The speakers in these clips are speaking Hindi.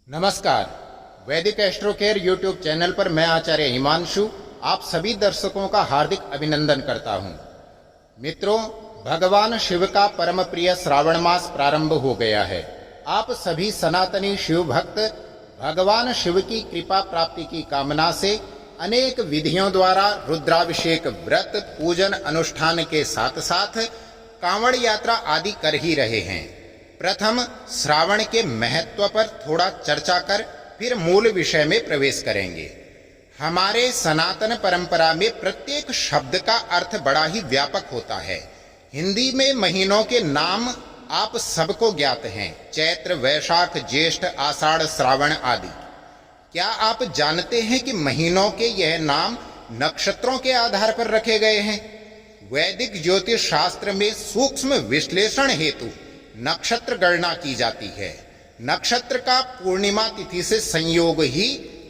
नमस्कार। वैदिक एस्ट्रो केयर यूट्यूब चैनल पर मैं आचार्य हिमांशु आप सभी दर्शकों का हार्दिक अभिनंदन करता हूं। मित्रों, भगवान शिव का परम प्रिय श्रावण मास प्रारंभ हो गया है। आप सभी सनातनी शिव भक्त भगवान शिव की कृपा प्राप्ति की कामना से अनेक विधियों द्वारा रुद्राभिषेक, व्रत, पूजन, अनुष्ठान के साथ साथ कांवड़ यात्रा आदि कर ही रहे हैं। प्रथम श्रावण के महत्व पर थोड़ा चर्चा कर फिर मूल विषय में प्रवेश करेंगे। हमारे सनातन परंपरा में प्रत्येक शब्द का अर्थ बड़ा ही व्यापक होता है। हिंदी में महीनों के नाम आप सबको ज्ञात हैं, चैत्र, वैशाख, ज्येष्ठ, आषाढ़, श्रावण आदि। क्या आप जानते हैं कि महीनों के यह नाम नक्षत्रों के आधार पर रखे गए हैं? वैदिक ज्योतिष शास्त्र में सूक्ष्म विश्लेषण हेतु नक्षत्र गणना की जाती है। नक्षत्र का पूर्णिमा तिथि से संयोग ही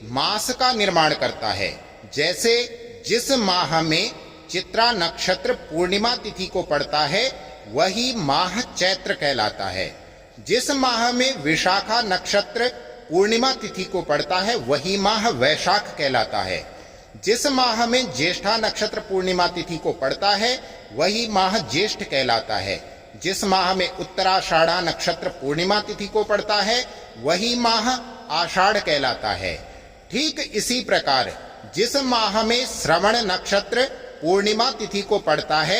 मास का निर्माण करता है। जैसे जिस माह में चित्रा नक्षत्र पूर्णिमा तिथि को पड़ता है वही माह चैत्र कहलाता है। जिस माह में विशाखा नक्षत्र पूर्णिमा तिथि को पड़ता है वही माह वैशाख कहलाता है। जिस माह में ज्येष्ठा नक्षत्र पूर्णिमा तिथि को पड़ता है वही माह ज्येष्ठ कहलाता है। जिस माह में उत्तराषाढ़ा नक्षत्र पूर्णिमा तिथि को पड़ता है वही माह आषाढ़ कहलाता है। ठीक इसी प्रकार जिस माह में श्रवण नक्षत्र पूर्णिमा तिथि को पड़ता है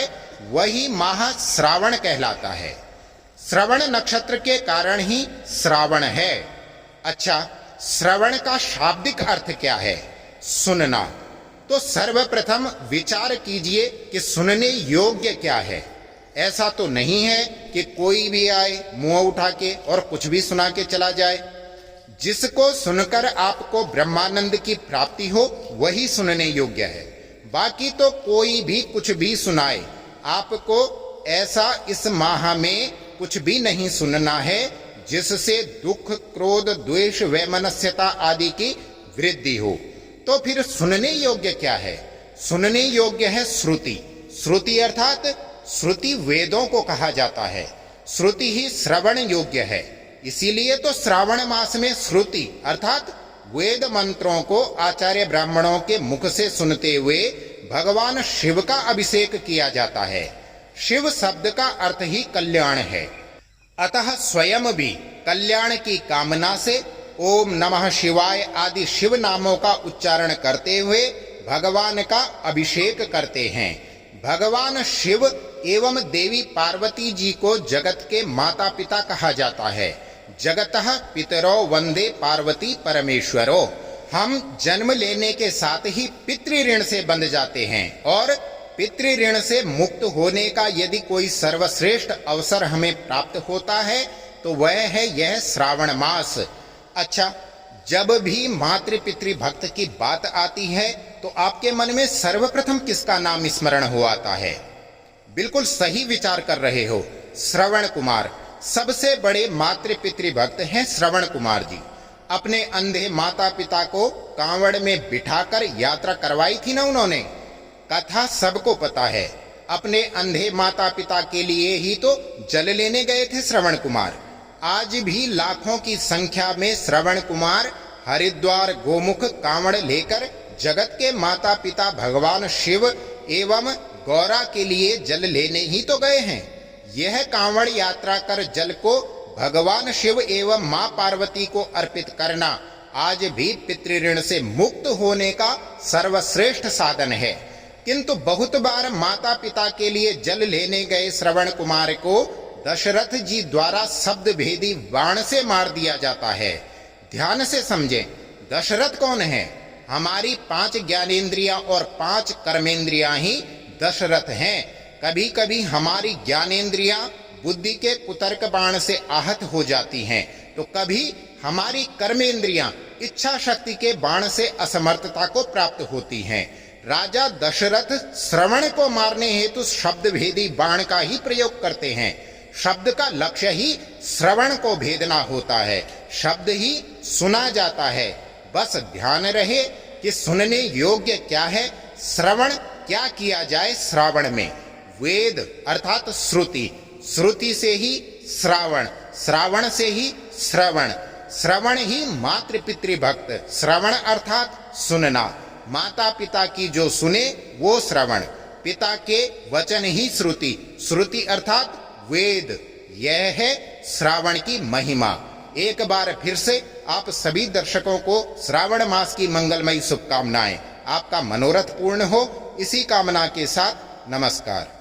वही माह श्रावण कहलाता है। श्रवण नक्षत्र के कारण ही श्रावण है। अच्छा, श्रवण का शाब्दिक अर्थ क्या है? सुनना। तो सर्वप्रथम विचार कीजिए कि सुनने योग्य क्या है। ऐसा तो नहीं है कि कोई भी आए मुंह उठा के और कुछ भी सुना के चला जाए। जिसको सुनकर आपको ब्रह्मानंद की प्राप्ति हो वही सुनने योग्य है। बाकी तो कोई भी कुछ भी सुनाए, आपको ऐसा इस माह में कुछ भी नहीं सुनना है जिससे दुख, क्रोध, द्वेष, वैमनस्यता आदि की वृद्धि हो। तो फिर सुनने योग्य क्या है? सुनने योग्य है श्रुति। श्रुति अर्थात श्रुति वेदों को कहा जाता है। श्रुति ही श्रवण योग्य है। इसीलिए तो श्रावण मास में श्रुति अर्थात वेद मंत्रों को आचार्य ब्राह्मणों के मुख से सुनते हुए भगवान शिव का अभिषेक किया जाता है। शिव शब्द का अर्थ ही कल्याण है, अतः स्वयं भी कल्याण की कामना से ओम नमः शिवाय आदि शिव नामों का उच्चारण करते हुए भगवान का अभिषेक करते हैं। भगवान शिव एवं देवी पार्वती जी को जगत के माता पिता कहा जाता है। जगतः पितरो वंदे पार्वती परमेश्वरो। हम जन्म लेने के साथ ही पितृ ऋण से बंध जाते हैं और पितृ ऋण से मुक्त होने का यदि कोई सर्वश्रेष्ठ अवसर हमें प्राप्त होता है तो वह है यह श्रावण मास। अच्छा, जब भी मातृ पितृ भक्त की बात आती है तो आपके मन में सर्वप्रथम किसका नाम स्मरण हो आता है? बिल्कुल सही विचार कर रहे हो, श्रवण कुमार। सबसे बड़े मातृ पितृ भक्त हैं श्रवण कुमार जी। अपने अंधे माता पिता को कांवड़ में बिठाकर यात्रा करवाई थी ना उन्होंने। कथा सबको पता है। अपने अंधे माता पिता के लिए ही तो जल लेने गए थे श्रवण कुमार। आज भी लाखों की संख्या में श्रवण कुमार हरिद्वार गोमुख कांवड़ लेकर जगत के माता पिता भगवान शिव एवं गौरा के लिए जल लेने ही तो गए हैं। यह कांवड़ यात्रा कर जल को भगवान शिव एवं मां पार्वती को अर्पित करना आज भी पितृ ऋण से मुक्त होने का सर्वश्रेष्ठ साधन है। किंतु बहुत बार माता पिता के लिए जल लेने गए श्रवण कुमार को दशरथ जी द्वारा शब्द भेदी बाण से मार दिया जाता है। ध्यान से समझें, दशरथ कौन है? हमारी 5 ज्ञानेंद्रियां और 5 कर्मेंद्रियां ही दशरथ हैं। कभी कभी हमारी ज्ञानेंद्रियां बुद्धि के कुतर्क बाण से आहत हो जाती हैं तो कभी हमारी कर्मेंद्रियां इच्छा शक्ति के बाण से असमर्थता को प्राप्त होती हैं। राजा दशरथ श्रवण को मारने हेतु शब्द भेदी बाण का ही प्रयोग करते हैं। शब्द का लक्ष्य ही श्रवण को भेदना होता है। शब्द ही सुना जाता है। बस ध्यान रहे कि सुनने योग्य क्या है, श्रवण क्या किया जाए। श्रावण में वेद अर्थात श्रुति, श्रुति से ही श्रावण, श्रावण से ही श्रवण, श्रवण ही मातृ पितृ भक्त, श्रवण अर्थात सुनना, माता पिता की जो सुने वो श्रवण, पिता के वचन ही श्रुति, श्रुति अर्थात वेद, यह है श्रावण की महिमा। एक बार फिर से आप सभी दर्शकों को श्रावण मास की मंगलमयी शुभकामनाएं। आपका मनोरथ पूर्ण हो, इसी कामना के साथ नमस्कार।